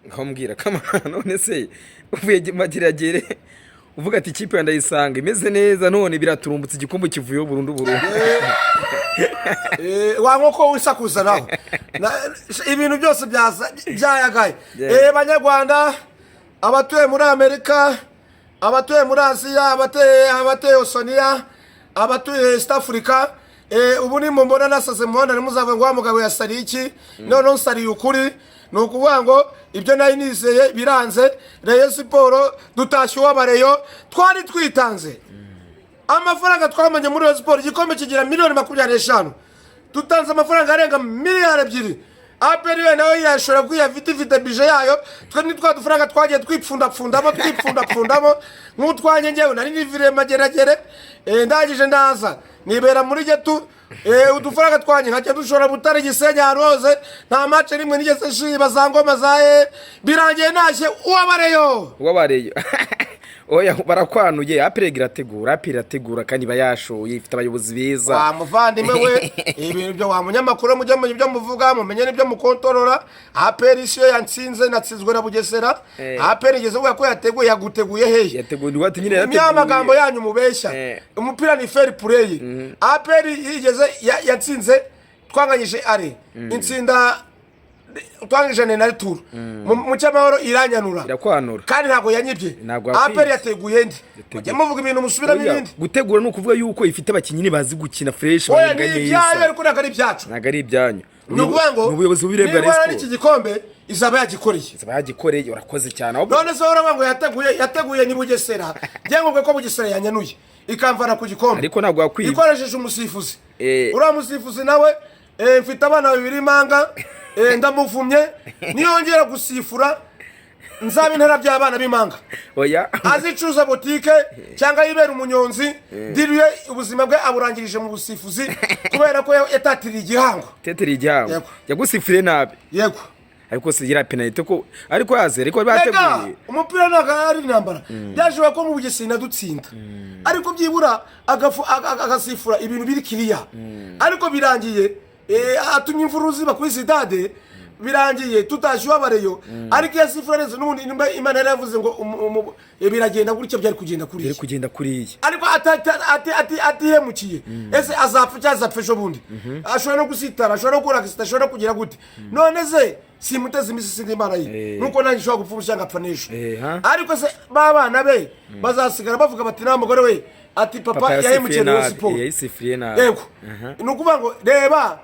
nkambwira kama none se uvuye magiragere uvuga ati ikipe ya Ndayisanga imeze neza none biraturumbutse igikombe kivuye burundu wankoko wisakuza naho ibintu byose byayagaye banyarwanda abatuye muri Amerika abatuye muri Aziya abatuye Oceania abatuye East Africa ubu ni mbona nasaze muhanda nimuzava ngo mugabo yasari iki none nsari ukuri nukuvuga ngo ibyo nayo nizeye biranze Rayon Sport dutashye wabareyo twari twitanze amafaranga twamanye muri Rayon Sport igikombe kigira miliyoni 25 tutanze amafaranga arenga miliyari 2 aperiwe nawe yashora kwiyafite bije yayo twe nitwa dufaranga twagiye twipfundapfundamo nk'utwanye ngewe nari nivire mageragere ndagije ndaza nibera muri getu udufaranga twanye nkajya dushora butare Gisenya Rose nta match rimwe nigeze shiba za ngoma zaye birangiye nashye uwabareyo oya barakwanuye apirategura kandi bayashoye ifite abayobozi beza muvandimwe we ibintu byo wa munyamakuru mujye mu byo muvuga mumenye n'ibyo mukontorora aperisyo yantsinze natsinzwe na Bugesera aperigeze uvuga ko yaguteguye hehe yateguye ati nyine amagambo yanyu mubeshya umupira ni fair play aperi yigeze yatsinze twanganyije ari intsinda twangije na tour mu cyamahoro iranyanura irakwanura kandi ntago yanyibye aperi yateguye ndi mujye muvuga ibintu musubira n'ibindi gutegura no kuvuga yuko ifite abakinnyi bazi gukina fresh barenga neza ariko nagari byacu nagari ibyanyu ubuyobozi bw'Irembo Respo iki gikombe izaba yagikoreye urakoze cyane none se urabanga ngo yateguye ni Bugesera byengubwe ko Bugesera yanyanuye ikamvana ku gikombe ariko ntabwo yakwiye ikoresheje umusifuzi uriya musifuzi nawe mfite abana 2 manga ndamuvumye niyongera gusifura nzabe intara by'abana b'imanga oya azicuza botike cyangwa yibera umunyonzi diriye ubuzima bwe aburangirije mu busifuzi kubera ko yatatiriye igihango yagusifire nabi yego ariko se gira penalty ko ariko yaze ariko bateguye umupira nagari nambara byashobora ko mu Bugesera dutsinda ariko byibura agasifura ibintu biri kiriya ariko birangiye atumye imvuruzi bakuri Zidade birangiye tutashywa bareyo ariko yasifura neza n'ubundi Imana yaravuze ngo biragenda gutya byari kugenda kuriye ariko atihemukiye ese azapfa cyangwa azapfesho bundi ashobora no gusitara ashobora no gukora akisita ashobora no kugira gute none se simuteze imisi sindi Imana ye nuko nanjye ushobora gupfa ushanga apfanisha ariko se babana be bazasigara bavuga bati nta mugore we ati papa yahemukiye Rayon Sport yego nukuvuga ngo reba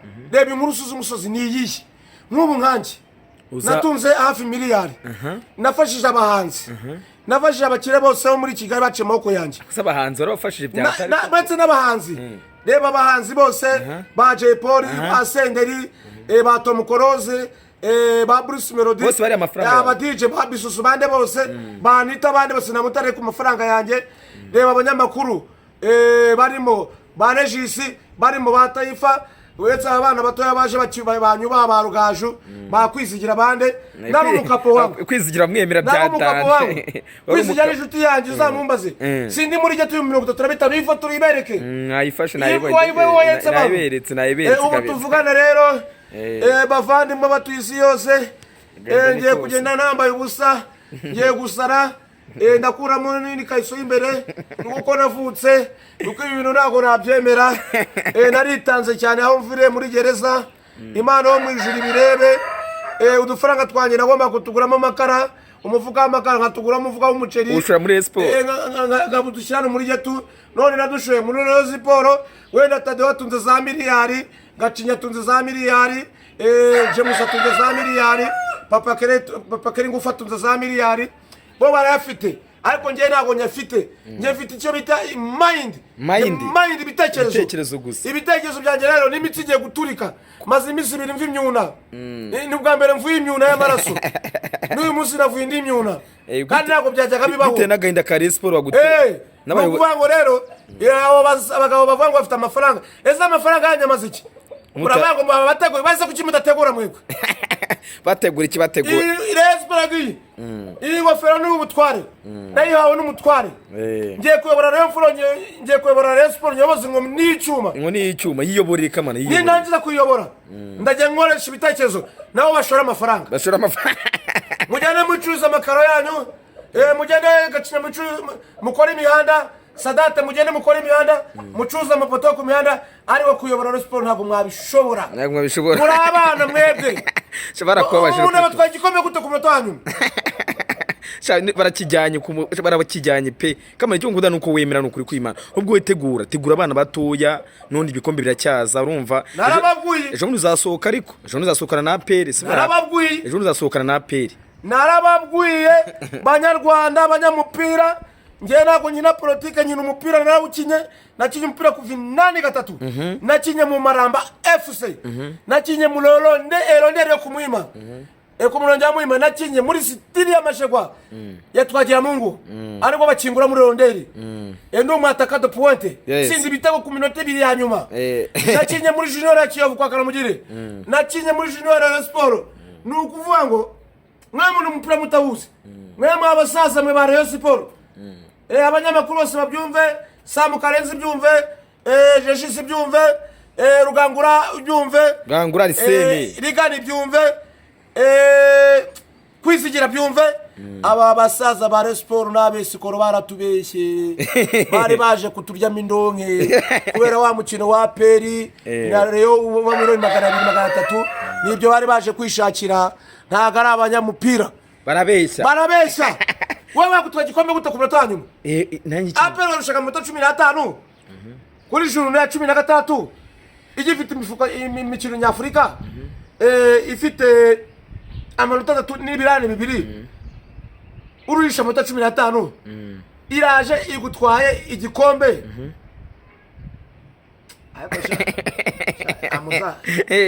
inkuru z'umusozi ni iyihe nk'ubu nkanje natunze hafi miliyari nafashije abahanzi nafashije abakire bose bo muri Kigali bace amaboko yanjye abahanzi barafashije byatari ndetse n'abahanzi reba abahanzi bose ba Jay Polly ba Senderi ba Tom Close ba Bruce Melody bose bari amafaranga aba DJ ba Bisusu bande bose ba Anita bande bose namutare ku mafaranga yanjye reba abanyamakuru barimo ba Regis barimo ba Taifa wetse abana batoya baje banyuba ba Rugaju bakwizigira bande n'umukapo wangu kwizigira mwemera byatanje kwizigira inshuti yanjye uzamumbaze sindi muri getu 35 ifoto ibereke mwayifashe nayiberetse ubu tuvugana rero bavandimwe batuyisi yose ngiye kugenda nambaye ubusa ngiye gusara ndakuramo nini kayiso imbere nuko navutse uko ibintu ntago nabyemera naritanze cyane aho mvire muri gereza Imana wo mu ijuru birebe udufaranga twanye nagomba kutuguramo amakara umufuka w'amakara nkatuguramo umufuka w'umuceri ushura muri Expo ngabudushyirana muri getu none nadushoye muri Rayon Sport wenda Tadeo tunze za miliyari Gacinya tunze za miliyari James tunze za miliyari Papa Kere ngufa tunze za miliyari bo barayafite ariko ngiye ntago nyafite nyafite icyo bita mind ibitekerezo gusa ibitekerezo byanjye rero n'imitsi igiye guturika maze imisi 2 mva imyuna ni bwa mbere mvuye imyuna y'amaraso n'uyu munsi navuye indi imyuna kandi ntago byajyaga bibaho bite n'agahinda ka Rayon Sport waguteye n'abavuga rero abagabo bavuga ngo bafite amafaranga ese amafaranga yanyamaze iki muravuga ngo bateguye baze kuki mudategura mwebwe bategura iki bategura Rayon Sport iyi ngofero ni ubutware nayihawe n'umutware ngiye kuyobora Rayon Sport nyobozi ngo ni icyuma yiyoborera kamana ni nangiza kuyobora ndajya nkoresha ibitekerezo nabo bashora amafaranga mugende mucuruza amakaro yanyu, mugende gacinya mukora imihanda, Sadate mugende mukora imihanda, mucuruza amapoto ku mihanda, ariko kuyobora Rayon Sports ntabwo mwabishobora. Muri abana mwebwe. Shabara ko baje. Umuntu abatwaye igikombe gute ku munota wanyu? barakijyanye pe kamara icyo nguda nuko wemera nukuri kwimana ubwo wetegura abana batoya none ibikombe biracyaza urumva narababwiye ejo uzasohoka ariko ejo uzasohokana na APR narababwiye ejo uzasohokana na APR narababwiye banyarwanda abanyamupira ngiye ntabwo nyina politike nyina umupira narawukinye nakinye umupira kuva 8-3 nakinye mu Maramba FC nakinye mu Lolonde yo kumwima ku murongo w'amwima nakinye muri sitiri y'amashegwa yatwagira Mungu ariko bakingura muri Londeri endo mwataka de pointe sinzi bitego ku minota 2 ya nyuma nakinye muri junior ya Kiyovu kwa Karamugire nakinye muri junior ya Sport nukuvuga ngo mwe umupira mutawuzi mwe abasaza mwe ba Rayon Sport abanyamakuru bose babyumve Samu Karenzi byumve Jeshisi byumve Rugangura byumve Rugangura Riseni Rigani byumve kwisigira byumve aba basaza ba Rayon Sports n'abesikoro baratubeshye bari baje kuturyama indonke kubera wa mukino wa Peri na Rayon wa miliyoni 200-300 nibyo bari baje kwishakira ntago ari abanyamupira barabeshya wewe kutwaje igikombe gute ku munota wanyuma nanjye Aperi barushaka mu 15 kuri juru ya 16 igifite imifuka imikino nyafurika ifite amanota 3 n'ibirane 2 ururisha mu 15 iraje igutwaye igikombe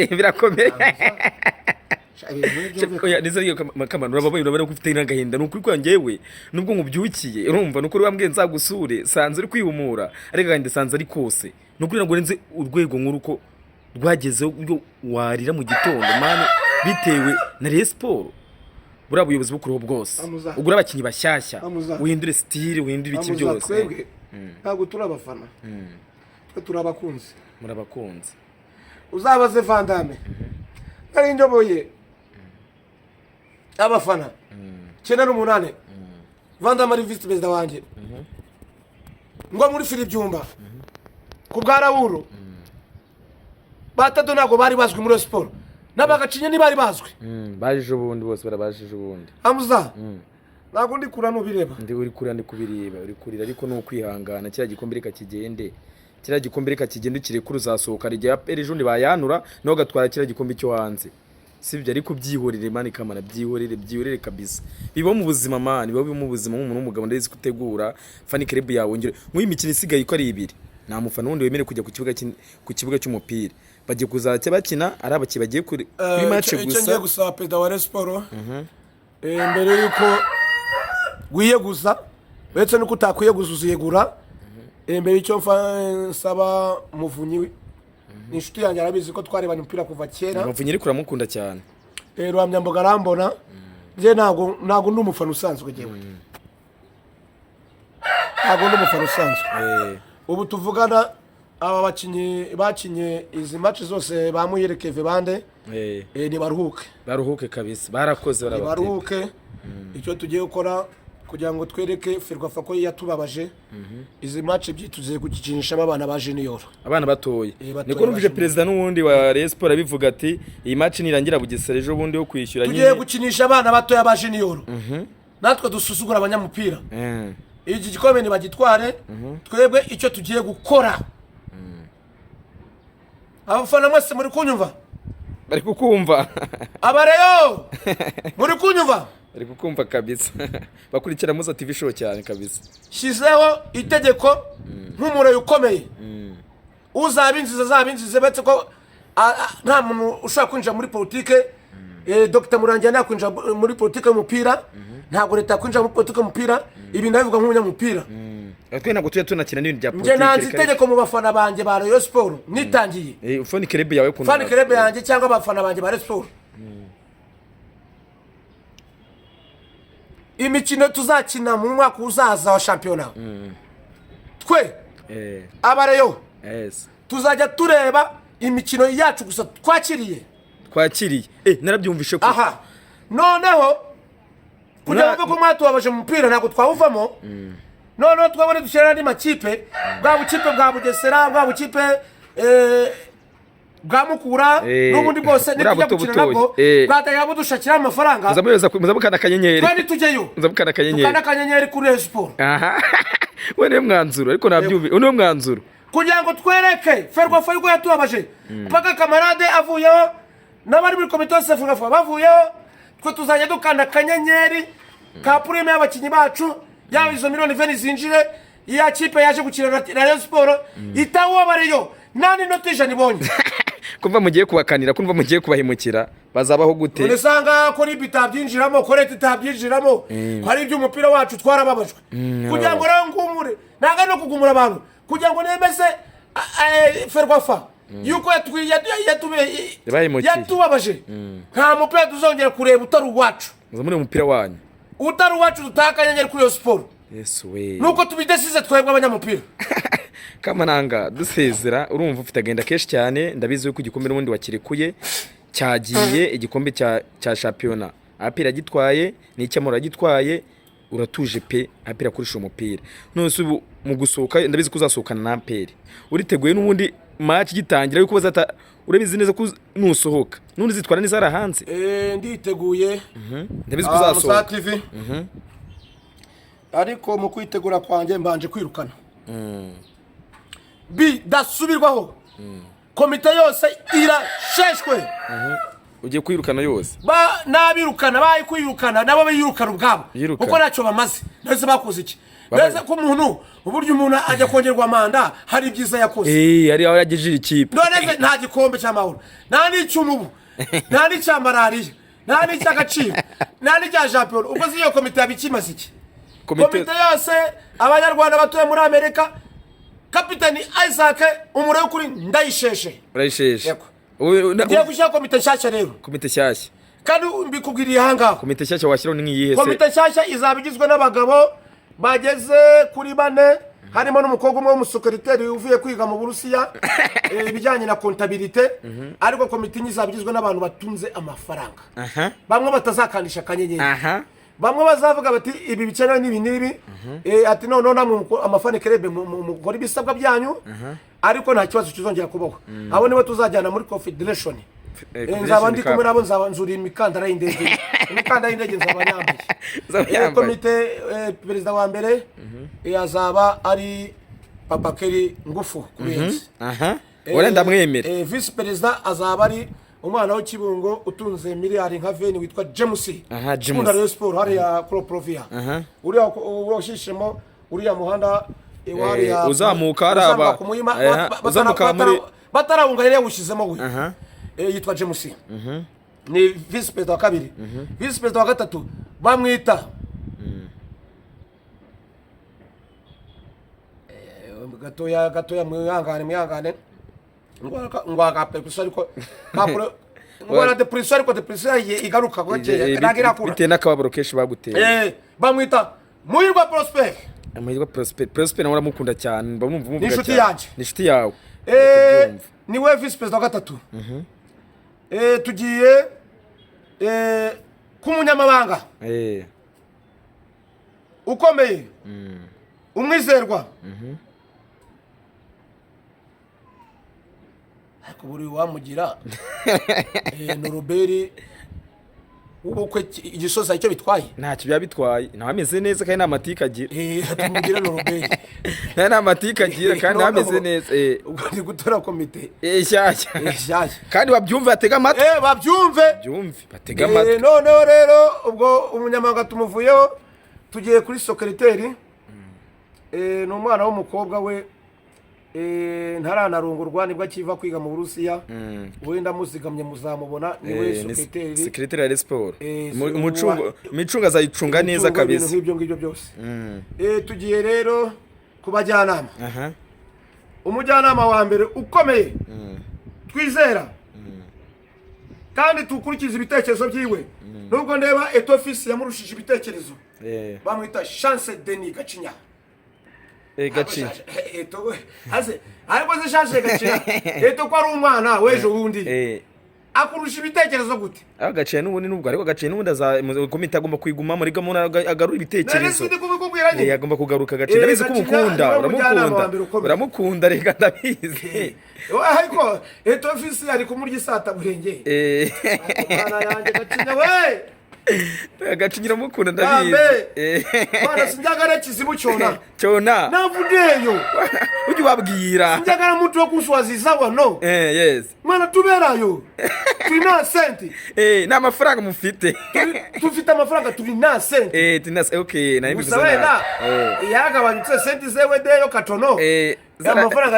birakomeye nizo kamano urababona gufite n'agahinda nukuri kwangewe nubwo ngubyukiye urumva nukuri wambwiye nzagusure sanze uri kwihumura ariko kandi sanze ari kose nukuri nagore nze urwego nk'uruko rwagezeho ubwo warira mu gitondo mane bitewe na Rayon Sports bura buyobozi bukuru bwose ugura abakinyi bashyashya uhindure style uhindure iki byose ntabwo turabafana twe turabakunze murabakunze uzabaze Vandame ari ndoboye abafana 98 Vandame ari vice president wanje ngo muri fili byumba ku bwarawuro batado nago bari bazwi muri Sport nabagacinye ni bari bazwi baje ubundi bose barabashije ubundi amuza nago ndi kura nubireba ndi uri kura ndi kubireba uri kurira ariko no kwihangana kira gikombireka kigende kira gikombireka kigende ukire kuri uzasohoka rya ejo ndi bayanura no gatwara kira gikombe cyo hanze sibyo ariko byihorere mani kamana byihorere kabisa bibo mu buzima mani bibo mu buzima umuntu w'umugabo ndazi kutegura fani club yawe ngire nk'uyu mikino isigaye ko ari 2 nta mufana wundi wemere kujya ku kibuga cy'umupira bagiye kuzaca bakina ari abaki bagiye kuri match gusa ngiye gusaba Perezida wa Rayon Sports mbere yuko wiyeguza uretse nuko utakwiyeguza uziyegura mbere icyo nsaba Muvunyi inshuti yanjye arabizi ko twarebanye umupira kuva kera Muvunyi uri kuramukunda cyane Rwamyamboga arambona nje ntago ndi umufana usanzwe jewe ntago ndi umufana usanzwe ubu tuvugana aba bakinye izi match zose bamuyerekeve bande ni baruhuke kabisa barakoze baruhuke icyo tugiye gukora kugira ngo twereke Ferwafa ko yatubabaje izi match byituze gukinisha abana ba junior abana batoye niko numvije president n'ubundi wa Rayon Sports abivuga ati iyi match nirangira bugesera ejo bundi yo kwishyura nyine tugiye gukinisha abana batoya ba junior natwe dususugura abanyamupira iki gikombe ni bagitware twebwe icyo tugiye gukora abafana mwese muri kunyumva bari kukumva abareyo muri kunyumva bari kukumva kabisa bakurikira Muza TV show cyane kabisa shizeho itegeko nk'umurayo ukomeye uzabinzize betse ko nta muntu ushaka kwinjira muri politike Dr Murangira nakwinjira muri politike y'umupira ntabwo leta kwinjira muri politike y'umupira ibi ndabivuga nk'umunyamupira twe ntabwo tuya tunakina n'ibintu bya politike nje nanzi itegeko mu bafana banje ba Rayon Sports nitangiye fani club yawe kuna fani club yanjye cyangwa abafana banje ba Rayon Sports imikino tuzakina mu mwaka uzaza wa championnat twe abareyo tuzajya tureba imikino yacu gusa twakiriye narabyumvishe ko aha noneho kugira ngo ko mwatubabaje mu mupira ntabwo twawuvamo noneho twabone dushyira n'andi makipe bwa bukipe bwa Bugesera bwa bukipe bwa Mukura n'ubundi bwose nitujya gukina nabwo bwataye budushakira amafaranga muzabukana akanyenyeri kandi tujyeyo muzabukana akanyenyeri kuri Rayon Sport. we niyo mwanzuro ariko nabyumvi niyo mwanzuro kugira ngo twereke Ferwafa yuko yatubabaje paka kamarade avuyeho n'abari muri komite yose Ferwafa bavuyeho twe tuzajya dukanda akanyenyeri ka prime y'abakinnyi bacu yaba izo miliyoni 20 zinjire iya kipe yaje gukina na Rayon Sport itawabariyo nani notije nibonye kumva mugiye kubakanira kumva mugiye kubahimukira bazabaho gute unesanga ko bitabyinjiramo korete itabyinjiramo kwari iby'umupira wacu twarababajwe kugira ngo rero ngumure naga no kugumura abantu kugira ngo nemeze Ferwafa yuko yatubabaje nta mupira tuzongera kureba utari uwacu muri umupira wanyu utari uwacu dutakanyenyeri kuri Rayon Sport. Yesu we nuko tubidesize twebwe abanyamupira Kamananga dusezera urumva ufite agenda kenshi cyane ndabizi yuko igikombe n'ubundi wakirekuye cyagiye igikombe cya championnat apira gitwaye n'icyamura gitwaye uratuje pe apira kurisha umupira none ubu mu gusohoka ndabizi ko uzasohokana na Aperi uriteguye n'ubundi match gitangira yuko bazata urabizi neza ko nusohoka nundi zitwara neza arahanze nditeguye ndabizi ko uzasohoka ariko mu kwitegura kwanjye mbanje kwirukana dasubirwaho komite yose irasheshwe ugiye kwirukana yose nabirukana bayi kwirukana nabo bayirukana ubwabo uko nacyo bamaze ndetse bakoze iki ndetse ko umuntu uburyo umuntu ajya kongerwa manda hari byiza yakoze ari aho yagejeje ikipe none nta gikombe cy'amahoro nta n'icyumubu nta n'icyamarariya nta n'icy'agaciro nta n'icya champion ubwo ziyo komite yabikimaze iki komite yose abanyarwanda batuye muri Amerika Kapitani Isaac umure ukuri ndayisheshe urayisheshe ngiye gushyira komite nshyashya rero komite nshyashya kandi mbikubwiriye ahangaha komite nshyashya washyiraho n'iyihese komite nshyashya izabigizwe n'abagabo bageze kuri 4 harimo n'umukobwa umwe w'umusekreteri uvuye kwiga mu Burusiya ibijyanye na kontabilite ariko komite izabigizwe n'abantu batunze amafaranga bamwe batazakandisha akanyenyeri bamwe bazavuga bati ibi bikenewe n'ibi ati none namwe amafane kerebe mukora ibisabwa byanyu ariko nta kibazo kizongera kubaho abo nibo tuzajyana muri confederation nzaba ndi kumwe nabo nzaba nzuri imikandara y'indege imikandara y'indege nzaba nyambaye komite perezida wa mbere yazaba ari Papa Keri Ngufu kubenzi urenda mwemere vice perezida azaba ari umwana w'Ikibungo utunze miliyari nka veni witwa James ukunda Rayon Sport hariya Provia uriya urashishemo uriya muhanda uzamuka araba uzamuka muri batarabunga yari yawushizemo we yitwa James ni vice president wa kabiri vice president wa gatatu bamwita gatoya mwihangane ngwaka pepuso ariko kapuro ngwana depression ariko depression igaruka gake nagira kura bite nakababaro keshi baguteye bamwita Muhirwa Prosper Prosper nawe uramukunda cyane bamwumva ni inshuti yanje ni inshuti yawe ni we vice president wa gatatu tugiye kumunyamabanga ukomeye umwizerwa kuburi wamugira Noroberi ubukwe igisoza icyo bitwaye ntacyo byabitwaye nawe ameze neza kandi n'amatika agira tumugira Noroberi n'amatika agira kandi ameze neza ugomba gutora komite shyashya kandi babyumve batega amatwi babyumve batega amatwi none rero ubwo umunyamabanga tumuvuyeho tugiye kuri secretary ni umwana w'umukobwa we ntaranarungurwa nibwo akiva kwiga mu Burusiya wenda muzigamye muzamubona niwe secretary ya Sport micunga azayicunga neza kabisa ibyo ngibyo byose tugiye rero kubajyanama umujyanama wa mbere ukomeye twizera kandi tukurikiza ibitekerezo byiwe nubwo ndeba office yamurushije ibitekerezo bamwita Chance Denis Gacinya Gacinya ariko zishaje Gacinya ko ari umwana wejo wundi akurusha ibitekerezo gute? agaciye n'ubundi nubwo ariko agaciye n'ubundi komite agomba kwiguma muri gamona agarura ibitekerezo Nari kubikubwira nyine. agomba kugaruka agaciye ndabizi ko umukunda uramukunda reka ndabizi ariko eto ofisi ari kumurya isata burenge mwana yanjye gacinya we agacinyira mukunda ndabizi mwana sinjagara kizibu cyona navudeyo ujye ubabwira sinjagara muntu wo kuswaziza wano yes mwana tuberayo turi na senti n'amafaranga mufite tufite amafaranga turi na senti okay nari mbivuze na yagabanyutse senti zewe deyo katono amafaranga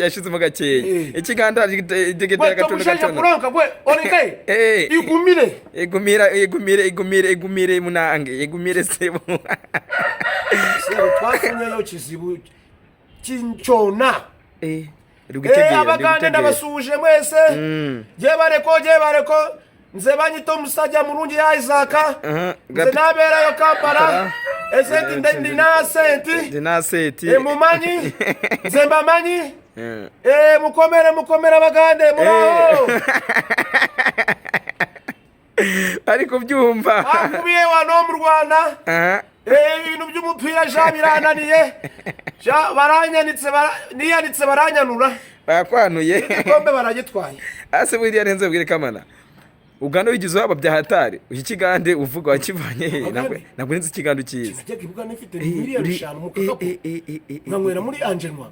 yashizemo gakeya ikiganda gitega gatono kuronka gwe onike igumire munange igumire sebo twafunye yo kizibu kinchona abagande ndabasuje mwese je bareko nze banyito musajja mulungi ya Isaka nze nabera yo Kampala esenti ndina senti mumanyi nze mbamanyi mukomere abagande muraho ariko byumva akubiye wano mu Rwanda ibintu by'umupira birananiye niyanitse baranyanura bakwanuye igikombe baragitwaye ase buriya nenze bwire kamana Uganda wigize waba bya hatari iki kigande uvuga wakivanye nabwo nzi ikigando cyiza najyaga ibuga nifite miliyoni 5 mu kakapo nkanywera muri Angelwa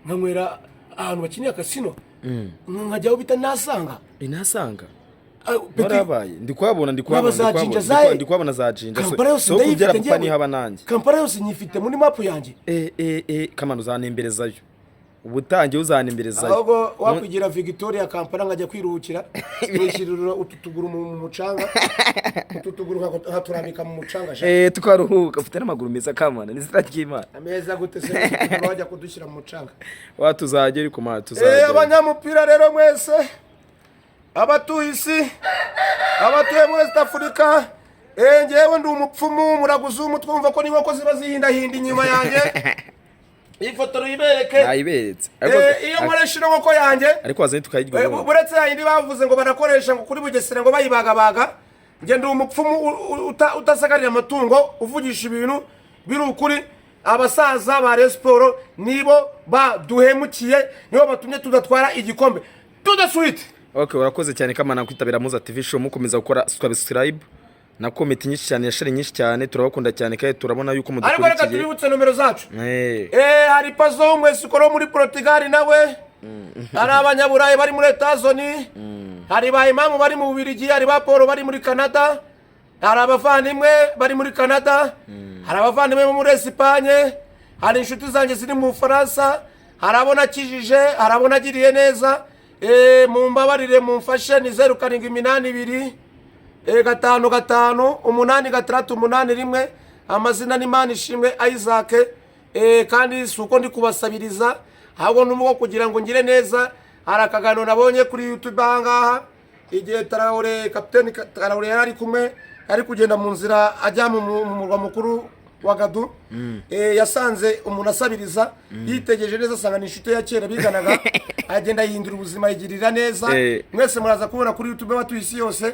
nkanywera ahantu bakiniye kasino nkajyaho bita nasanga barabaye ndikwabona za jinja so kugera kupa ni haba nanjye Kampala yose nyifite muri map yanjye kamana uzanemberezayo ubutangiye uzanemberezayo ahubwo wakwigira Victoria Kampala ngajya kwiruhukira nishirura ututuguru mu mucanga ututuguru haturambika mu mucanga tukaruhuka ufite n'amaguru meza kamana ni ziraryima ameza gute se wajya kudushyira mu mucanga watuzajye ariko ma tuzajye abanyamupira rero mwese abatuye isi abatuye muri West Africa ngewe ndi umupfumu muraguza umutwumva ko n'inkoko ziba zihindahinda inyuma yanjye ifoto yibereke nayiberetse iyo nkoresha inkoko yanjye ariko wazanye tukayirya buretse yindi bavuze ngo barakoresha ngo kuri Bugesera ngo bayibagabaga nge ndi umupfumu utasagarira amatungo uvugisha ibintu biri ukuri abasaza ba Resport nibo baduhemukiye nibo batumye tudatwara igikombe tudaswite. Okay, urakoze cyane kamana kwitabira Muza TV show mukomeza gukora subscribe na comment nyinshi cyane yashare nyinshi cyane turabakunda cyane kandi turabona yuko mudukurikiye. Ariko reka tubibutse nomero zacu. Hari Pazo mwese ukora muri Portugal nawe. Hari abanyaburayi bari muri Etazoni. Hari ba Imam bari mu Bubiligi, hari ba Paul bari muri Canada. Hari abavandimwe bari muri Canada. Hari abavandimwe muri Espagne. Hari inshuti zanjye ziri mu Faransa. Hari abona kijije, hari abona giriye neza. Mumbabarire mumfashe ni 0782 5 8 amazina ni Manishimwe Isaac kandi suko ndi kubasabiriza ahubwo numuko kugira ngo ngire neza. Hari akagano nabonye kuri YouTube ahangaha igihe Traore Captain Traore yari kumwe ari kugenda mu nzira ajya mu murwa mukuru wa Gadu yasanze umuntu asabiriza yitegeje neza asanga nishuto ya kera biganaga agenda yihindura ubuzima yigirira neza mwese muraza kubona kuri YouTube batwisi yose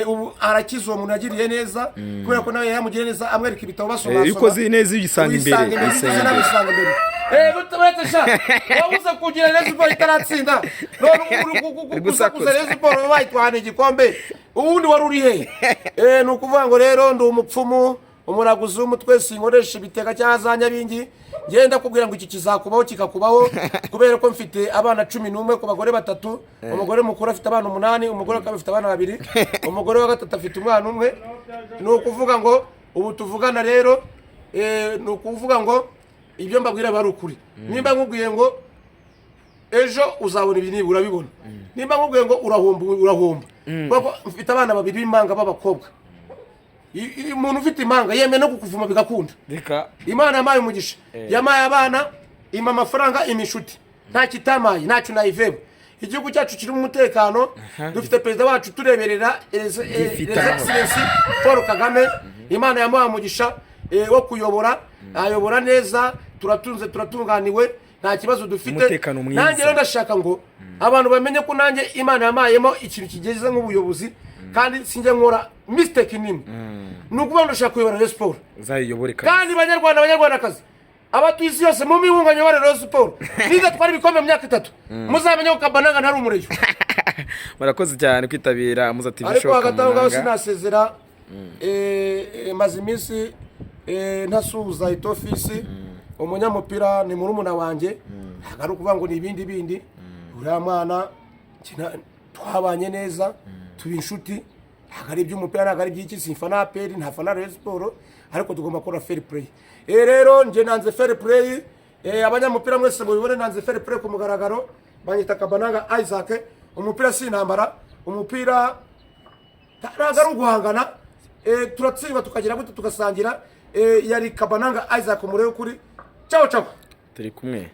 ubu arakiza uwo muntu yagiriye neza kubera ko nawe yamugiriye neza amwereka ibitabo basoma yuko zineza yisanga imbere butabetesha wabuze kugira neza uko itaratsinda none gusakuza neza uko bayitwana igikombe ubundi wari uri he nukuvuga ngo rero ndi umupfumu umuraguza umutwe sinkoresha ibitega cyazanya bingi ngenda kubwira ngo iki kizakubaho kikakubaho kubera ko mfite abana 11 ku bagore 3 umugore mukuru afite abana 8 umugore akaba afite abana 2 umugore wa gatatu afite umwana umwe nukuvuga ngo ubu tuvugana rero nukuvuga ngo ibyo mbabwira bari ukuri nimba nkubwiye ngo ejo uzabona ibi nibura bibona nimba nkubwiye ngo urahomba kuko mfite abana 2 b'impanga b'abakobwa umuntu ufite impanga yeme no kukuvuma bigakunda Imana yamaye umugisha yamaye abana ima amafaranga imishuti nta kitamaye ntacyo nayivebo igihugu cyacu kiri mu mutekano dufite perezida wacu tureberera Excellency Paul Kagame Imana yamaye umugisha wo kuyobora ayobora neza turatunze turatunganiwe nta kibazo dufite. Umutekano mwiza. Nanjye rero ndashaka ngo abantu bamenye ko nanjye Imana yamayemo ikintu kigeze nk'ubuyobozi kandi sinjye nkora mistake nini. Nukuvuga ndashaka kuyobora Rayon Sport uzayiyobore kandi banyarwandakazi abatuye isi yose mu mibunganye wa Rayon Sport niga twari ibikombe mu myaka 3 muzamenye ko Kabananga ntari umureyo. Murakoze cyane kwitabira Muza TV show. Ariko hagataho sinasezera maze iminsi ntasuhuza itofisi umunyamupira ni murumuna wanjye ari ukuvuga ngo ni ibindi uriya mwana twabanye neza tuba inshuti hagari iby'umupira nagari by'iki simfana aperi ntafana Rayon Sport ariko tugomba gukora fair play. Rero nje nanze fair play abanyamupira mwese mubibone nanze fair play ku mugaragaro banyita Kabananga Isaac. Umupira si intambara, umupira ntabwo guhangana turatsinda tukagira gute tugasangira. Yari Kabananga Isaac umurebe kuri ciao turi kumwe.